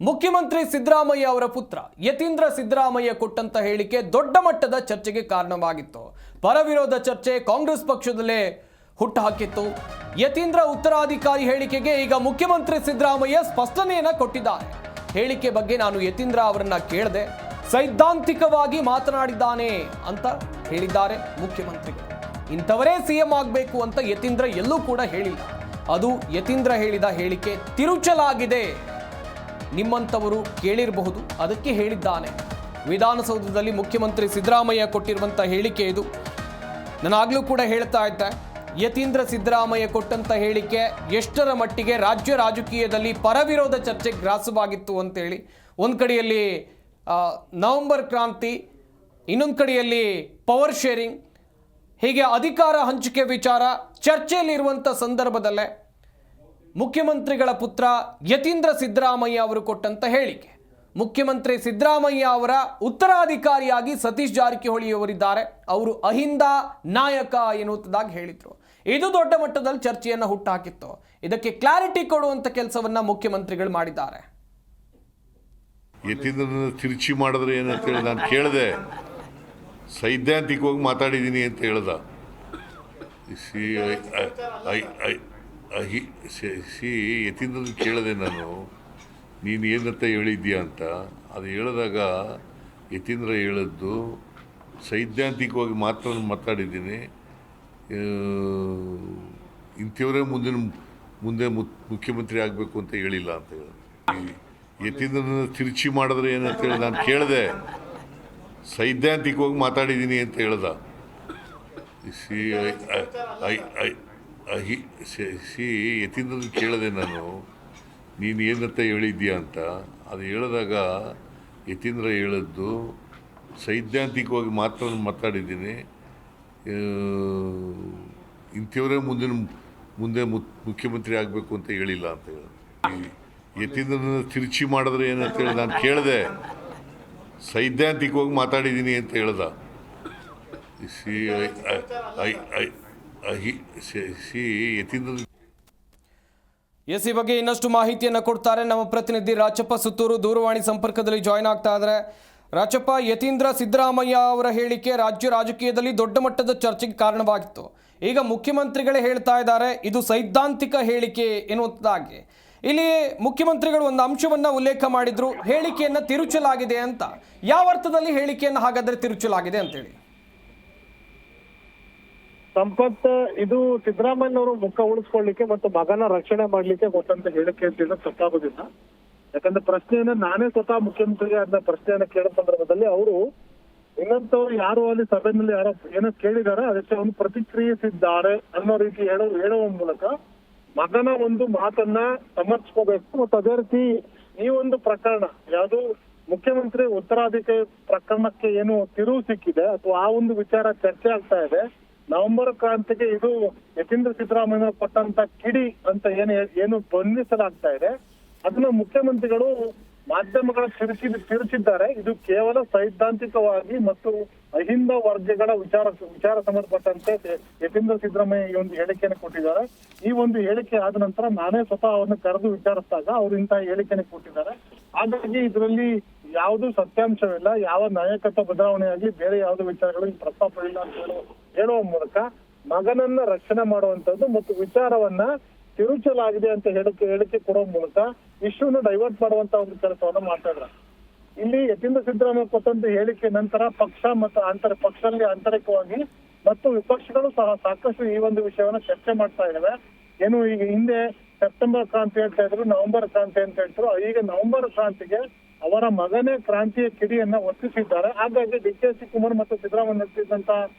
ಮುಖ್ಯಮಂತ್ರಿ ಸಿದ್ದರಾಮಯ್ಯ ಅವರ ಪುತ್ರ ಯತೀಂದ್ರ ಸಿದ್ದರಾಮಯ್ಯ ಕೊಟ್ಟಂತ ಹೇಳಿಕೆ ದೊಡ್ಡ ಮಟ್ಟದ ಚರ್ಚೆಗೆ ಕಾರಣವಾಗಿತ್ತು. ಪರವಿರೋಧ ಚರ್ಚೆ ಕಾಂಗ್ರೆಸ್ ಪಕ್ಷದಲ್ಲೇ ಹುಟ್ಟುಹಾಕಿತ್ತು. ಯತೀಂದ್ರ ಉತ್ತರಾಧಿಕಾರಿ ಹೇಳಿಕೆಗೆ ಈಗ ಮುಖ್ಯಮಂತ್ರಿ ಸಿದ್ದರಾಮಯ್ಯ ಸ್ಪಷ್ಟನೆಯನ್ನ ಕೊಟ್ಟಿದ್ದಾರೆ. ಹೇಳಿಕೆ ಬಗ್ಗೆ ನಾನು ಯತೀಂದ್ರ ಅವರನ್ನ ಕೇಳಿದೆ, ಸೈದ್ಧಾಂತಿಕವಾಗಿ ಮಾತನಾಡಿದ್ದಾನೆ ಅಂತ ಹೇಳಿದ್ದಾರೆ ಮುಖ್ಯಮಂತ್ರಿಗಳು. ಇಂಥವರೇ ಸಿಎಂ ಆಗಬೇಕು ಅಂತ ಯತೀಂದ್ರ ಎಲ್ಲೂ ಕೂಡ ಹೇಳಿಲ್ಲ. ಅದು ಯತೀಂದ್ರ ಹೇಳಿದ ಹೇಳಿಕೆ ತಿರುಚಲಾಗಿದೆ, ನಿಮ್ಮಂಥವರು ಕೇಳಿರಬಹುದು, ಅದಕ್ಕೆ ಹೇಳಿದ್ದಾನೆ. ವಿಧಾನಸೌಧದಲ್ಲಿ ಮುಖ್ಯಮಂತ್ರಿ ಸಿದ್ದರಾಮಯ್ಯ ಕೊಟ್ಟಿರುವಂಥ ಹೇಳಿಕೆ ಇದು. ನಾನಾಗಲೂ ಕೂಡ ಹೇಳ್ತಾ ಇದ್ದೆ, ಯತೀಂದ್ರ ಸಿದ್ದರಾಮಯ್ಯ ಕೊಟ್ಟಂಥ ಹೇಳಿಕೆ ಎಷ್ಟರ ಮಟ್ಟಿಗೆ ರಾಜ್ಯ ರಾಜಕೀಯದಲ್ಲಿ ಪರವಿರೋಧ ಚರ್ಚೆ ಗ್ರಾಸವಾಗಿತ್ತು ಅಂತೇಳಿ. ಒಂದು ಕಡೆಯಲ್ಲಿ ನವೆಂಬರ್ ಕ್ರಾಂತಿ, ಇನ್ನೊಂದು ಕಡೆಯಲ್ಲಿ ಪವರ್ ಶೇರಿಂಗ್, ಹೀಗೆ ಅಧಿಕಾರ ಹಂಚಿಕೆ ವಿಚಾರ ಚರ್ಚೆಯಲ್ಲಿರುವಂಥ ಸಂದರ್ಭದಲ್ಲೇ ಮುಖ್ಯಮಂತ್ರಿಗಳ ಪುತ್ರ ಯತೀಂದ್ರ ಸಿದ್ದರಾಮಯ್ಯ ಅವರು ಕೊಟ್ಟಂತ ಹೇಳಿಕೆ, ಮುಖ್ಯಮಂತ್ರಿ ಸಿದ್ದರಾಮಯ್ಯ ಅವರ ಉತ್ತರಾಧಿಕಾರಿಯಾಗಿ ಸತೀಶ್ ಜಾರಕಿಹೊಳಿ ಅವರಿದ್ದಾರೆ, ಅವರು ಅಹಿಂದ ನಾಯಕ ಎನ್ನುವುದಾಗಿ ಹೇಳಿದ್ರು. ಇದು ದೊಡ್ಡ ಮಟ್ಟದಲ್ಲಿ ಚರ್ಚೆಯನ್ನು ಹುಟ್ಟುಹಾಕಿತ್ತು. ಇದಕ್ಕೆ ಕ್ಲಾರಿಟಿ ಕೊಡುವಂತ ಕೆಲಸವನ್ನ ಮುಖ್ಯಮಂತ್ರಿಗಳು ಮಾಡಿದ್ದಾರೆ. ಯತೀಂದ್ರನ ತಿರುಚಿ ಮಾಡಿದ್ರೆ ಏನಂತ ಹೇಳಿ ನಾನು ಕೇಳಿದೆ, ಸೈದ್ಧಾಂತಿಕವಾಗಿ ಮಾತಾಡಿದ್ದೀನಿ ಅಂತ ಹೇಳ್ದ. ಯತೀಂದ್ರನ ಕೇಳಿದೆ ನಾನು, ನೀನು ಏನಂತ ಹೇಳಿದ್ಯಾ ಅಂತ. ಅದು ಹೇಳಿದಾಗ ಯತೀಂದ್ರ ಹೇಳಿದ್ದು ಸೈದ್ಧಾಂತಿಕವಾಗಿ ಮಾತಾಡಿದ್ದೀನಿ, ಇಂಥವರೇ ಮುಂದೆ ಮುಖ್ಯಮಂತ್ರಿ ಆಗಬೇಕು ಅಂತ ಹೇಳಿಲ್ಲ ಅಂತ ಹೇಳಿದ. ಯತೀಂದ್ರನ ತಿರುಚಿ ಮಾಡಿದ್ರೆ ಏನಂತ ಹೇಳಿ ನಾನು ಕೇಳಿದೆ, ಸೈದ್ಧಾಂತಿಕವಾಗಿ ಮಾತಾಡಿದ್ದೀನಿ ಅಂತ ಹೇಳ್ದ. ಯತೀಂದ್ರನ ಕೇಳಿದೆ ನಾನು, ನೀನು ಏನಂತ ಹೇಳಿದ್ಯಾ ಅಂತ. ಅದು ಹೇಳಿದಾಗ ಯತೀಂದ್ರ ಹೇಳಿದ್ದು ಸೈದ್ಧಾಂತಿಕವಾಗಿ ಮಾತಾಡಿದ್ದೀನಿ, ಇಂಥವರೇ ಮುಂದೆ ಮುಖ್ಯಮಂತ್ರಿ ಆಗಬೇಕು ಅಂತ ಹೇಳಿಲ್ಲ ಅಂತ ಹೇಳಿದ. ಯತೀಂದ್ರನ ತಿರುಚಿ ಮಾಡಿದ್ರೆ ಏನಂತ ಹೇಳಿ ನಾನು ಕೇಳಿದೆ, ಸೈದ್ಧಾಂತಿಕವಾಗಿ ಮಾತಾಡಿದ್ದೀನಿ ಅಂತ ಹೇಳ್ದ. ಯತೀಂದ್ರ ಈ ಬಗ್ಗೆ ಇನ್ನಷ್ಟು ಮಾಹಿತಿಯನ್ನು ಕೊಡ್ತಾರೆ ನಮ್ಮ ಪ್ರತಿನಿಧಿ ರಾಚಪ್ಪ ಸುತ್ತೂರು, ದೂರವಾಣಿ ಸಂಪರ್ಕದಲ್ಲಿ ಜಾಯ್ನ್ ಆಗ್ತಾ ಇದ್ದಾರೆ. ರಾಚಪ್ಪ, ಯತೀಂದ್ರ ಸಿದ್ದರಾಮಯ್ಯ ಅವರ ಹೇಳಿಕೆ ರಾಜ್ಯ ರಾಜಕೀಯದಲ್ಲಿ ದೊಡ್ಡ ಮಟ್ಟದ ಚರ್ಚೆಗೆ ಕಾರಣವಾಗಿತ್ತು. ಈಗ ಮುಖ್ಯಮಂತ್ರಿಗಳೇ ಹೇಳ್ತಾ ಇದ್ದಾರೆ ಇದು ಸೈದ್ಧಾಂತಿಕ ಹೇಳಿಕೆ ಎನ್ನುವುದಾಗಿ. ಇಲ್ಲಿ ಮುಖ್ಯಮಂತ್ರಿಗಳು ಒಂದು ಅಂಶವನ್ನ ಉಲ್ಲೇಖ ಮಾಡಿದ್ರು, ಹೇಳಿಕೆಯನ್ನ ತಿರುಚಲಾಗಿದೆ ಅಂತ. ಯಾವ ಅರ್ಥದಲ್ಲಿ ಹೇಳಿಕೆಯನ್ನು ಹಾಗಾದ್ರೆ ತಿರುಚಲಾಗಿದೆ ಅಂತೇಳಿ? ಸಂಪತ್, ಇದು ಸಿದ್ದರಾಮಯ್ಯನವರು ಮುಖ ಉಳಿಸ್ಕೊಳ್ಳಿಕ್ಕೆ ಮತ್ತು ಮಗನ ರಕ್ಷಣೆ ಮಾಡ್ಲಿಕ್ಕೆ ಕೊಟ್ಟಂತ ಹೇಳಿಕೆ ಅಂತ ತಪ್ಪಾಗೋದಿಲ್ಲ. ಯಾಕಂದ್ರೆ ಪ್ರಶ್ನೆಯನ್ನ ನಾನೇ ಸ್ವತಃ ಮುಖ್ಯಮಂತ್ರಿಗೆ ಅದನ್ನ ಪ್ರಶ್ನೆಯನ್ನ ಕೇಳೋ ಸಂದರ್ಭದಲ್ಲಿ ಅವರು ಇನ್ನಂತವ್ರು ಯಾರು ಅಲ್ಲಿ ಸಭೆಯಲ್ಲಿ ಯಾರೋ ಏನೋ ಕೇಳಿದಾರೆ ಅದಕ್ಕೆ ಒಂದು ಪ್ರತಿಕ್ರಿಯಿಸಿದ್ದಾರೆ ಅನ್ನೋ ರೀತಿ ಹೇಳುವ ಮೂಲಕ ಮಗನ ಒಂದು ಮಾತನ್ನ ಸಮರ್ಥಿಸ್ಕೋಬೇಕು. ಮತ್ತು ಅದೇ ರೀತಿ ಈ ಒಂದು ಪ್ರಕರಣ ಯಾವುದು ಮುಖ್ಯಮಂತ್ರಿ ಉತ್ತರಾಧಿಕಾರಿ ಪ್ರಕರಣಕ್ಕೆ ಏನು ತಿರುವು ಸಿಕ್ಕಿದೆ ಅಥವಾ ಆ ಒಂದು ವಿಚಾರ ಚರ್ಚೆ ಆಗ್ತಾ ಇದೆ, ನವೆಂಬರ್ ಕ್ರಾಂತಿಗೆ ಇದು ಯತೀಂದ್ರ ಸಿದ್ದರಾಮಯ್ಯ ಕೊಟ್ಟಂತ ಕಿಡಿ ಅಂತ ಏನು ಬಂಧಿಸಲಾಗ್ತಾ ಇದೆ, ಅದನ್ನ ಮುಖ್ಯಮಂತ್ರಿಗಳು ಮಾಧ್ಯಮಗಳ ತಿರುಚಿದ್ದಾರೆ. ಇದು ಕೇವಲ ಸೈದ್ಧಾಂತಿಕವಾಗಿ ಮತ್ತು ಅಹಿಂದ ವರ್ಗಗಳ ವಿಚಾರ ಸಂಬಂಧಪಟ್ಟಂತೆ ಯತೀಂದ್ರ ಸಿದ್ದರಾಮಯ್ಯ ಈ ಒಂದು ಹೇಳಿಕೆಯನ್ನು ಕೊಟ್ಟಿದ್ದಾರೆ. ಈ ಒಂದು ಹೇಳಿಕೆ ಆದ ನಂತರ ನಾನೇ ಸ್ವತಃ ಅವರನ್ನು ಕರೆದು ವಿಚಾರಿಸಿದಾಗ ಅವರು ಇಂತಹ ಹೇಳಿಕೆಯನ್ನು ಕೊಟ್ಟಿದ್ದಾರೆ. ಹಾಗಾಗಿ ಇದರಲ್ಲಿ ಯಾವುದು ಸತ್ಯಾಂಶವಿಲ್ಲ, ಯಾವ ನಾಯಕತ್ವ ಬದಲಾವಣೆಯಾಗಿ ಬೇರೆ ಯಾವುದೇ ವಿಚಾರಗಳು ಪ್ರಸ್ತಾಪ ಇಲ್ಲ ಅಂತ ಹೇಳುವ ಮೂಲಕ ಮಗನನ್ನ ರಕ್ಷಣೆ ಮಾಡುವಂತದ್ದು ಮತ್ತು ವಿಚಾರವನ್ನ ತಿರುಚಲಾಗಿದೆ ಅಂತ ಹೇಳಿಕೆ ಕೊಡುವ ಮೂಲಕ ಇಶ್ಯೂನ ಡೈವರ್ಟ್ ಮಾಡುವಂತ ಒಂದು ಕೆಲಸವನ್ನ ಮಾಡ್ತಾ ಇದ್ದಾರೆ. ಇಲ್ಲಿ ಯತೀಂದ್ರ ಸಿದ್ದರಾಮಯ್ಯ ಕೊಟ್ಟಂತ ಹೇಳಿಕೆ ನಂತರ ಪಕ್ಷ ಮತ್ತು ಪಕ್ಷದಲ್ಲಿ ಆಂತರಿಕವಾಗಿ ಮತ್ತು ವಿಪಕ್ಷಗಳು ಸಹ ಸಾಕಷ್ಟು ಈ ಒಂದು ವಿಷಯವನ್ನ ಚರ್ಚೆ ಮಾಡ್ತಾ ಇದ್ದಾವೆ. ಏನು ಈಗ ಹಿಂದೆ ಸೆಪ್ಟೆಂಬರ್ ಕ್ರಾಂತಿ ಹೇಳ್ತಾ ಇದ್ರು, ನವೆಂಬರ್ ಕ್ರಾಂತಿ ಅಂತ ಹೇಳ್ತಾರೆ. ಈಗ ನವೆಂಬರ್ ಕ್ರಾಂತಿಗೆ ಅವರ ಮಗನೇ ಕ್ರಾಂತಿಯ ಕಿಡಿಯನ್ನ ವರ್ತಿಸಿದ್ದಾರೆ. ಹಾಗಾಗಿ ಡಿ.ಕೆ. ಶಿವಕುಮಾರ್ ಮತ್ತು ಸಿದ್ದರಾಮಯ್ಯ ನಡೆಸಿದಂತ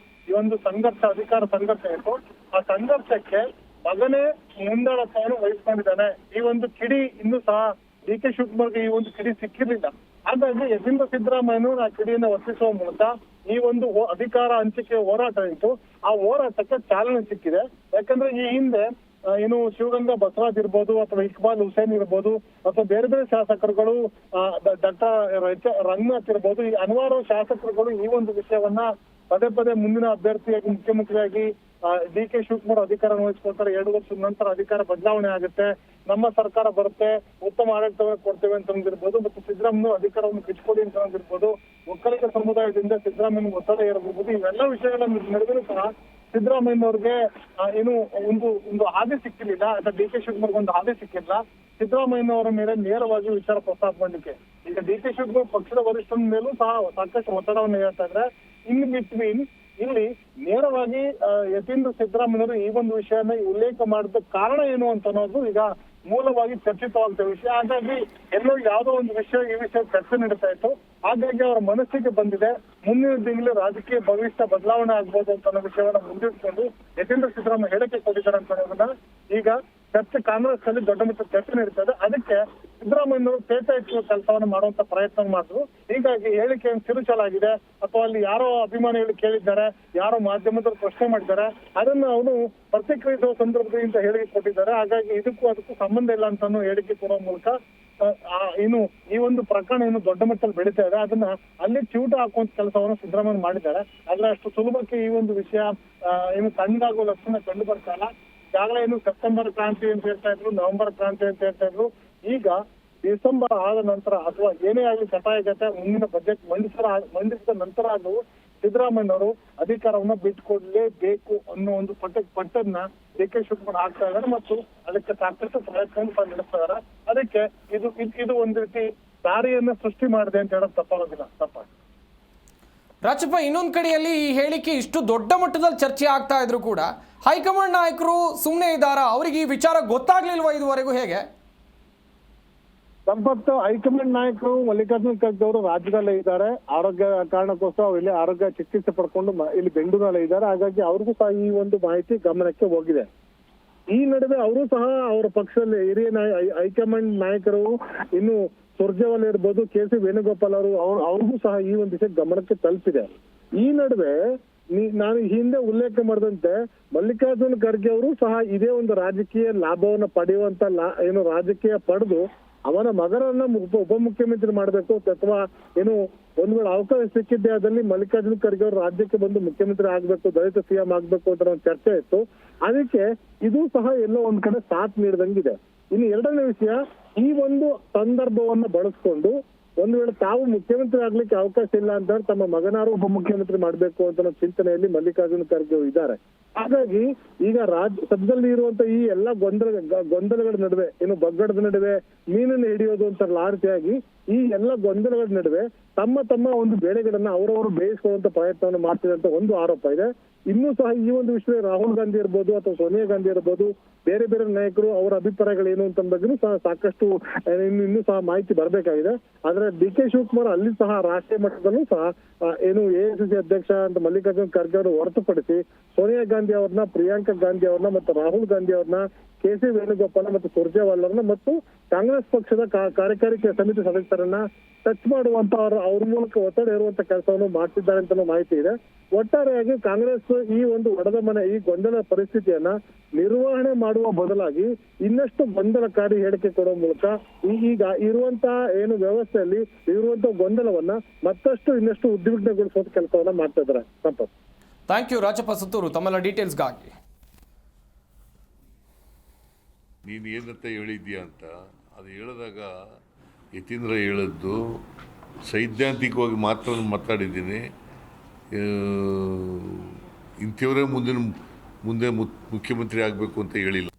ಈ ಒಂದು ಸಂಘರ್ಷ, ಅಧಿಕಾರ ಸಂಘರ್ಷ ಇತ್ತು. ಆ ಸಂಘರ್ಷಕ್ಕೆ ಮಗನೇ ಮುಂದಾಳತ್ವವನ್ನು ವಹಿಸ್ಕೊಂಡಿದ್ದಾನೆ. ಈ ಒಂದು ಕಿಡಿ ಇನ್ನೂ ಸಹ ಡಿ.ಕೆ. ಶಿವಕುಮಾರ್ಗೆ ಈ ಒಂದು ಕಿಡಿ ಸಿಕ್ಕಿರ್ಲಿಲ್ಲ. ಹಾಗಾಗಿ ಯತೀಂದ್ರ ಸಿದ್ದರಾಮಯ್ಯನವರು ಆ ಕಿಡಿಯನ್ನು ವರ್ತಿಸುವ ಮೂಲಕ ಈ ಒಂದು ಅಧಿಕಾರ ಹಂಚಿಕೆ ಹೋರಾಟ ಇತ್ತು, ಆ ಹೋರಾಟಕ್ಕೆ ಚಾಲನೆ ಸಿಕ್ಕಿದೆ. ಯಾಕಂದ್ರೆ ಈ ಹಿಂದೆ ಏನು ಶಿವಗಂಗಾ ಬಸವರಾಜ್ ಇರ್ಬೋದು ಅಥವಾ ಇಕ್ಬಾಲ್ ಹುಸೇನ್ ಇರ್ಬೋದು ಅಥವಾ ಬೇರೆ ಬೇರೆ ಶಾಸಕರುಗಳು, ಡಾಕ್ಟರ್ ರಂಗನಾಥ್ ಇರ್ಬೋದು, ಈ ಹಲವಾರು ಶಾಸಕರುಗಳು ಈ ಒಂದು ವಿಷಯವನ್ನ ಪದೇ ಮುಂದಿನ ಅಭ್ಯರ್ಥಿಯಾಗಿ ಮುಖ್ಯಮಂತ್ರಿಯಾಗಿ DK ಶಿವಕುಮಾರ್ ಅಧಿಕಾರ ವಹಿಸ್ಕೊಳ್ತಾರೆ, 2 ವರ್ಷದ ನಂತರ ಅಧಿಕಾರ ಬದಲಾವಣೆ ಆಗುತ್ತೆ, ನಮ್ಮ ಸರ್ಕಾರ ಬರುತ್ತೆ, ಉತ್ತಮ ಆಡಳಿತವನ್ನು ಕೊಡ್ತೇವೆ ಅಂತ ಅಂದಿರ್ಬೋದು, ಮತ್ತು ಸಿದ್ದರಾಮಯ್ಯ ಅಧಿಕಾರವನ್ನು ಬಿಚ್ಕೊಡಿ ಅಂತ ಅಂದಿರ್ಬೋದು, ಒಕ್ಕಲಿಗ ಸಮುದಾಯದಿಂದ ಸಿದ್ದರಾಮಯ್ಯ ಒತ್ತಡ ಇರಬಹುದು. ಇವೆಲ್ಲ ವಿಷಯಗಳ ನಡುವೆ ಸಹ ಸಿದ್ದರಾಮಯ್ಯನವ್ರಿಗೆ ಏನು ಒಂದು ಹಾದಿ ಸಿಕ್ಕಿರ್ಲಿಲ್ಲ, ಅಥವಾ DK ಶಿವಕುಮಾರ್ಗೆ ಒಂದು ಹಾದಿ ಸಿಕ್ಕಿಲ್ಲ ಸಿದ್ದರಾಮಯ್ಯನವರ ಮೇಲೆ ನೇರವಾಗಿ ವಿಚಾರ ಪ್ರಸ್ತಾಪ ಮಾಡಲಿಕ್ಕೆ. ಈಗ DK ಶಿವಕುಮಾರ್ ಪಕ್ಷದ ವರಿಷ್ಠನ ಮೇಲೂ ಸಹ ಸಾಕಷ್ಟು ಒತ್ತಡವನ್ನು ಹೇಳ್ತಾ ಇದ್ರೆ, ಇನ್ ಬಿಟ್ವೀನ್ ಇಲ್ಲಿ ನೇರವಾಗಿ ಯತೀಂದ್ರ ಸಿದ್ದರಾಮಯ್ಯನವರು ಈ ಒಂದು ವಿಷಯನ ಉಲ್ಲೇಖ ಮಾಡಿದ ಕಾರಣ ಏನು ಅಂತ ಅನ್ನೋದು ಈಗ ಮೂಲವಾಗಿ ಚರ್ಚಿತವಾದ ವಿಷಯ. ಹಾಗಾಗಿ ಎಲ್ಲೋ ಯಾವುದೋ ಒಂದು ವಿಷಯ ಈ ವಿಷಯ ಚರ್ಚೆ ನಡೀತಾ ಇತ್ತು. ಹಾಗಾಗಿ ಅವರ ಮನಸ್ಸಿಗೆ ಬಂದಿದೆ ಮುಂದಿನ ದಿನಗಳಲ್ಲಿ ರಾಜಕೀಯ ಭವಿಷ್ಯ ಬದಲಾವಣೆ ಆಗ್ಬೋದು ಅಂತ ಅನ್ನೋ ವಿಷಯವನ್ನ ಮುಂದಿಟ್ಕೊಂಡು ಯತೀಂದ್ರ ಸಿದ್ದರಾಮಯ್ಯ ಹೇಳಿಕೆ ಕೊಟ್ಟಿದ್ದಾರೆ ಅಂತ ಅನ್ನೋದನ್ನ ಈಗ ಚರ್ಚೆ ಕಾಂಗ್ರೆಸ್ ಅಲ್ಲಿ ದೊಡ್ಡ ಮಟ್ಟದ ಚರ್ಚೆ ನಡೀತದೆ. ಅದಕ್ಕೆ ಸಿದ್ದರಾಮಯ್ಯನವರು ಪೇಟ ಎತ್ತುವ ಕೆಲಸವನ್ನು ಮಾಡುವಂತ ಪ್ರಯತ್ನ ಮಾಡಿದ್ರು. ಹೀಗಾಗಿ ಹೇಳಿಕೆಯನ್ನು ತಿರುಚಲಾಗಿದೆ, ಅಥವಾ ಅಲ್ಲಿ ಯಾರೋ ಅಭಿಮಾನಿಗಳು ಕೇಳಿದ್ದಾರೆ, ಯಾರೋ ಮಾಧ್ಯಮದವರು ಪ್ರಶ್ನೆ ಮಾಡಿದ್ದಾರೆ, ಅದನ್ನ ಅವನು ಪ್ರತಿಕ್ರಿಯಿಸುವ ಸಂದರ್ಭದಲ್ಲಿ ಅಂತ ಹೇಳಿಕೆ ಕೊಟ್ಟಿದ್ದಾರೆ. ಹಾಗಾಗಿ ಅದಕ್ಕೂ ಸಂಬಂಧ ಇಲ್ಲ ಅಂತ ಹೇಳಿಕೆ ಕೊಡುವ ಮೂಲಕ ಏನು ಈ ಒಂದು ಪ್ರಕರಣ ಏನು ದೊಡ್ಡ ಮಟ್ಟದಲ್ಲಿ ಬೆಳೀತಾ ಇದೆ, ಅದನ್ನ ಅಲ್ಲಿ ಚ್ಯೂಟ ಹಾಕುವಂತ ಕೆಲಸವನ್ನು ಸಿದ್ದರಾಮಯ್ಯ ಮಾಡಿದ್ದಾರೆ. ಆದ್ರೆ ಅಷ್ಟು ಸುಲಭಕ್ಕೆ ಈ ಒಂದು ವಿಷಯ ಏನು ತಣ್ಣಗಾಗುವ ಲಕ್ಷಣ ಕಂಡು ಬರ್ತಾ ಇಲ್ಲ. ಈಗಾಗಲೇ ಏನು ಸೆಪ್ಟೆಂಬರ್ ಕ್ರಾಂತಿ ಅಂತ ಹೇಳ್ತಾ ಇದ್ರು, ನವೆಂಬರ್ ಕ್ರಾಂತಿ ಅಂತ ಹೇಳ್ತಾ ಇದ್ರು. ಈಗ ಡಿಸೆಂಬರ್ ಆದ ನಂತರ ಅಥವಾ ಏನೇ ಆಗಲಿ ಕಟಾಯಗತೆ ಮುಂದಿನ ಬಜೆಟ್ ಮಂಡಿಸಿದ ನಂತರ ಅದು ಸಿದ್ದರಾಮಯ್ಯನವರು ಅಧಿಕಾರವನ್ನ ಬಿಟ್ಟುಕೊಡ್ಲೇಬೇಕು ಅನ್ನೋ ಒಂದು ಪಟ್ಟನ್ನ DK ಶಿವಕುಮಾರ್ ಹಾಕ್ತಾ ಇದ್ದಾರೆ ಮತ್ತು ಅದಕ್ಕೆ ಸಾಕಷ್ಟು ಪ್ರಯತ್ನ ನಡೆಸ್ತಾ ಇದ್ದಾರೆ. ಅದಕ್ಕೆ ಇದು ಒಂದು ರೀತಿ ದಾರಿಯನ್ನ ಸೃಷ್ಟಿ ಮಾಡಿದೆ ಅಂತ ಹೇಳೋದು ತಪ್ಪಾಗೋದಿಲ್ಲ. ರಾಜಪ್ಪ, ಇನ್ನೊಂದು ಕಡೆಯಲ್ಲಿ ಈ ಹೇಳಿಕೆ ಇಷ್ಟು ದೊಡ್ಡ ಮಟ್ಟದಲ್ಲಿ ಚರ್ಚೆ ಆಗ್ತಾ ಇದ್ರು ಕೂಡ ಹೈಕಮಾಂಡ್ ನಾಯಕರು ಸುಮ್ಮನೆ ಇದ್ದಾರಾ? ಅವರಿಗೆ ಈ ವಿಚಾರ ಗೊತ್ತಾಗ್ಲಿಲ್ವಾ ಇದುವರೆಗೂ? ಹೇಗೆ ಸಂಪತ್ತು ಹೈಕಮಾಂಡ್ ನಾಯಕರು ಮಲ್ಲಿಕಾರ್ಜುನ ಖರ್ಗೆ ಅವರು ರಾಜ್ಯದಲ್ಲೇ ಇದ್ದಾರೆ, ಆರೋಗ್ಯ ಕಾರಣಕ್ಕೋಸ್ಕರ ಅವ್ರು ಇಲ್ಲಿ ಆರೋಗ್ಯ ಚಿಕಿತ್ಸೆ ಪಡ್ಕೊಂಡು ಇಲ್ಲಿ ಬೆಂಗಳೂರಲ್ಲೇ ಇದ್ದಾರೆ. ಹಾಗಾಗಿ ಅವ್ರಿಗೂ ಸಹ ಈ ಒಂದು ಮಾಹಿತಿ ಗಮನಕ್ಕೆ ಹೋಗಿದೆ. ಈ ನಡುವೆ ಅವರು ಸಹ ಅವರ ಪಕ್ಷದಲ್ಲಿ ಹಿರಿಯ ಹೈಕಮಾಂಡ್ ನಾಯಕರು ಇನ್ನು ಸುರ್ಜೇವಾಲ ಇರ್ಬೋದು, KC ವೇಣುಗೋಪಾಲ್ ಅವ್ರಿಗೂ ಸಹ ಈ ಒಂದು ವಿಷಯ ಗಮನಕ್ಕೆ ತಲುಪಿದೆ. ಈ ನಡುವೆ ನಾನು ಹಿಂದೆ ಉಲ್ಲೇಖ ಮಾಡಿದಂತೆ ಮಲ್ಲಿಕಾರ್ಜುನ ಖರ್ಗೆ ಅವರು ಸಹ ಇದೇ ಒಂದು ರಾಜಕೀಯ ಲಾಭವನ್ನ ಪಡೆಯುವಂತ ಏನು ರಾಜಕೀಯ ಪಡೆದು ಅವನ ಮಗನನ್ನ ಉಪಮುಖ್ಯಮಂತ್ರಿ ಮಾಡಬೇಕು, ಅಥವಾ ಏನು ಒಂದ್ ವೇಳೆ ಅವಕಾಶ ಸಿಕ್ಕಿದ್ದೆ ಅದಲ್ಲಿ ಮಲ್ಲಿಕಾರ್ಜುನ ಖರ್ಗೆ ಅವರು ರಾಜ್ಯಕ್ಕೆ ಬಂದು ಮುಖ್ಯಮಂತ್ರಿ ಆಗ್ಬೇಕು, ದಲಿತ CM ಆಗ್ಬೇಕು ಅಂತ ಒಂದು ಚರ್ಚೆ ಇತ್ತು. ಅದಕ್ಕೆ ಇದು ಸಹ ಎಲ್ಲೋ ಒಂದ್ ಕಡೆ ಸಾಥ್ ನೀಡಿದಂಗಿದೆ. ಇನ್ನು ಎರಡನೇ ವಿಷಯ, ಈ ಒಂದು ಸಂದರ್ಭವನ್ನ ಬಳಸ್ಕೊಂಡು ಒಂದ್ ವೇಳೆ ತಾವು ಮುಖ್ಯಮಂತ್ರಿ ಆಗ್ಲಿಕ್ಕೆ ಅವಕಾಶ ಇಲ್ಲ ಅಂತ ತಮ್ಮ ಮಗನಾರು ಉಪಮುಖ್ಯಮಂತ್ರಿ ಮಾಡ್ಬೇಕು ಅಂತ ಚಿಂತನೆಯಲ್ಲಿ ಮಲ್ಲಿಕಾರ್ಜುನ ಖರ್ಗೆ ಇದ್ದಾರೆ. ಹಾಗಾಗಿ ಈಗ ಸದ್ಯದಲ್ಲಿ ಇರುವಂತ ಈ ಎಲ್ಲಾ ಗೊಂದಲಗಳ ನಡುವೆ, ಏನು ಬಗ್ಗಡದ ನಡುವೆ ಮೀನನ್ನು ಹಿಡಿಯೋದು ಅಂತಾರಲ್ಲ ಆ ರೀತಿಯಾಗಿ ಈ ಎಲ್ಲ ಗೊಂದಲಗಳ ನಡುವೆ ತಮ್ಮ ಒಂದು ಬೇಳೆಗಳನ್ನ ಅವರವರು ಬೇಯಿಸುವಂತ ಪ್ರಯತ್ನವನ್ನು ಮಾಡ್ತಿದೆ ಅಂತ ಒಂದು ಆರೋಪ ಇದೆ. ಇನ್ನೂ ಸಹ ಈ ಒಂದು ವಿಷಯ ರಾಹುಲ್ ಗಾಂಧಿ ಇರ್ಬೋದು ಅಥವಾ ಸೋನಿಯಾ ಗಾಂಧಿ ಇರ್ಬೋದು, ಬೇರೆ ಬೇರೆ ನಾಯಕರು ಅವರ ಅಭಿಪ್ರಾಯಗಳು ಏನು ಅಂತ ಬಗ್ಗೆನೂ ಸಹ ಸಾಕಷ್ಟು ಇನ್ನೂ ಸಹ ಮಾಹಿತಿ ಬರಬೇಕಾಗಿದೆ. ಆದ್ರೆ DK ಶಿವಕುಮಾರ್ ಅಲ್ಲಿ ಸಹ ರಾಷ್ಟ್ರೀಯ ಮಟ್ಟದಲ್ಲೂ ಸಹ ಏನು AICC ಅಧ್ಯಕ್ಷ ಅಂತ ಮಲ್ಲಿಕಾರ್ಜುನ ಖರ್ಗೆ ಅವರು ಹೊರತುಪಡಿಸಿ ಸೋನಿಯಾ ಗಾಂಧಿ ಅವ್ರನ್ನ, ಪ್ರಿಯಾಂಕಾ ಗಾಂಧಿ ಅವ್ರನ್ನ ಮತ್ತು ರಾಹುಲ್ ಗಾಂಧಿ ಅವ್ರನ್ನ, KC ವೇಣುಗೋಪಾಲ್ ಮತ್ತು ಸುರ್ಜೇವಾಲ ಅವ್ರನ್ನ ಮತ್ತು ಕಾಂಗ್ರೆಸ್ ಪಕ್ಷದ ಕಾರ್ಯಕಾರಿ ಸಮಿತಿ ಸದಸ್ಯರನ್ನ ಟಚ್ ಮಾಡುವಂತ ಅವ್ರ ಮೂಲಕ ಒತ್ತಡ ಇರುವಂತ ಕೆಲಸವನ್ನು ಮಾಡ್ತಿದ್ದಾರೆ ಅಂತ ಮಾಹಿತಿ ಇದೆ. ಒಟ್ಟಾರೆಯಾಗಿ ಕಾಂಗ್ರೆಸ್ ಈ ಒಂದು ಒಡೆದ ಮನೆ, ಈ ಗೊಂದಲ ಪರಿಸ್ಥಿತಿಯನ್ನ ನಿರ್ವಹಣೆ ಮಾಡುವ ಬದಲಾಗಿ ಇನ್ನಷ್ಟು ಗೊಂದಲಕಾರಿ ಹೇಳಿಕೆ ಕೊಡುವ ಮೂಲಕ ಈಗ ಇರುವಂತ ಏನು ವ್ಯವಸ್ಥೆಯಲ್ಲಿ ಇರುವಂತ ಗೊಂದಲವನ್ನ ಮತ್ತಷ್ಟು ಇನ್ನಷ್ಟು ಉದ್ವಿಗ್ನಗೊಳಿಸುವಂತ ಕೆಲಸವನ್ನ ಮಾಡ್ತಾ ಇದ್ದಾರೆ. ಸಂಪತ್, ಥ್ಯಾಂಕ್ ಯು ರಾಜಪ್ಪ ಸುತ್ತೂರು ತಮ್ಮೆಲ್ಲ ಡೀಟೇಲ್ಸ್ಗಾಗಿ. ನೀನು ಏನಂತ ಹೇಳಿದ್ಯಾ ಅಂತ ಅದು ಹೇಳಿದಾಗ ಯತೀಂದ್ರ ಹೇಳಿದ್ದು ಸೈದ್ಧಾಂತಿಕವಾಗಿ ಮಾತ್ರ ಮಾತಾಡಿದ್ದೀನಿ. ಇಂಥವರೇ ಮುಂದೆ ಮುಖ್ಯಮಂತ್ರಿ ಆಗಬೇಕು ಅಂತ ಹೇಳಿಲ್ಲ.